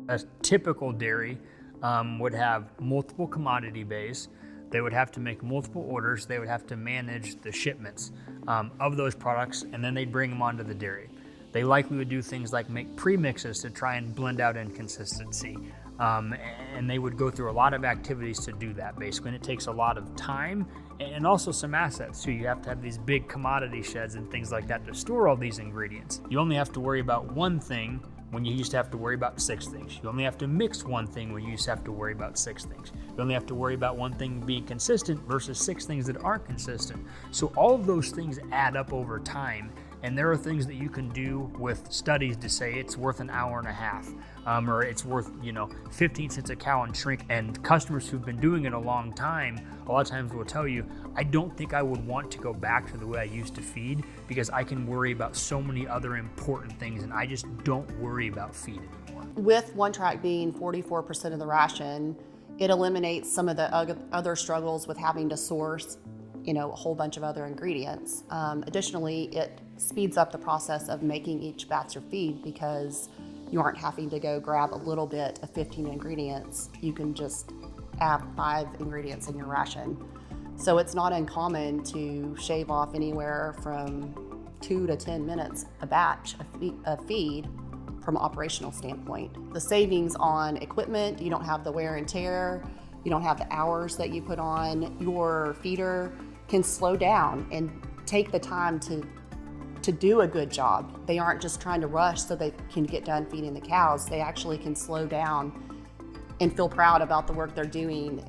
A typical dairy would have multiple commodity bays. They would have to make multiple orders. They would have to manage the shipments of those products, and then they'd bring them onto the dairy. They likely would do things like make premixes to try and blend out inconsistency. And they would go through a lot of activities to do that, basically. And it takes a lot of time and also some assets too. You have to have these big commodity sheds and things like that to store all these ingredients. You only have to worry about one thing when you used to have to worry about 6 things. You only have to mix one thing when you used to have to worry about 6 things. You only have to worry about one thing being consistent versus 6 things that aren't consistent. So all of those things add up over time. And there are things that you can do with studies to say it's worth an hour and a half, or it's worth 15 cents a cow and shrink. And customers who've been doing it a long time, a lot of times will tell you, I don't think I would want to go back to the way I used to feed because I can worry about so many other important things, and I just don't worry about feed anymore. With OneTrak being 44% of the ration, it eliminates some of the other struggles with having to source a whole bunch of other ingredients. Additionally, it speeds up the process of making each batch of feed because you aren't having to go grab a little bit of 15 ingredients. You can just add 5 ingredients in your ration. So it's not uncommon to shave off anywhere from 2 to 10 minutes a batch of feed from an operational standpoint. The savings on equipment, you don't have the wear and tear, you don't have the hours that you put on. Your feeder can slow down and take the time to do a good job. They aren't just trying to rush so they can get done feeding the cows. They actually can slow down and feel proud about the work they're doing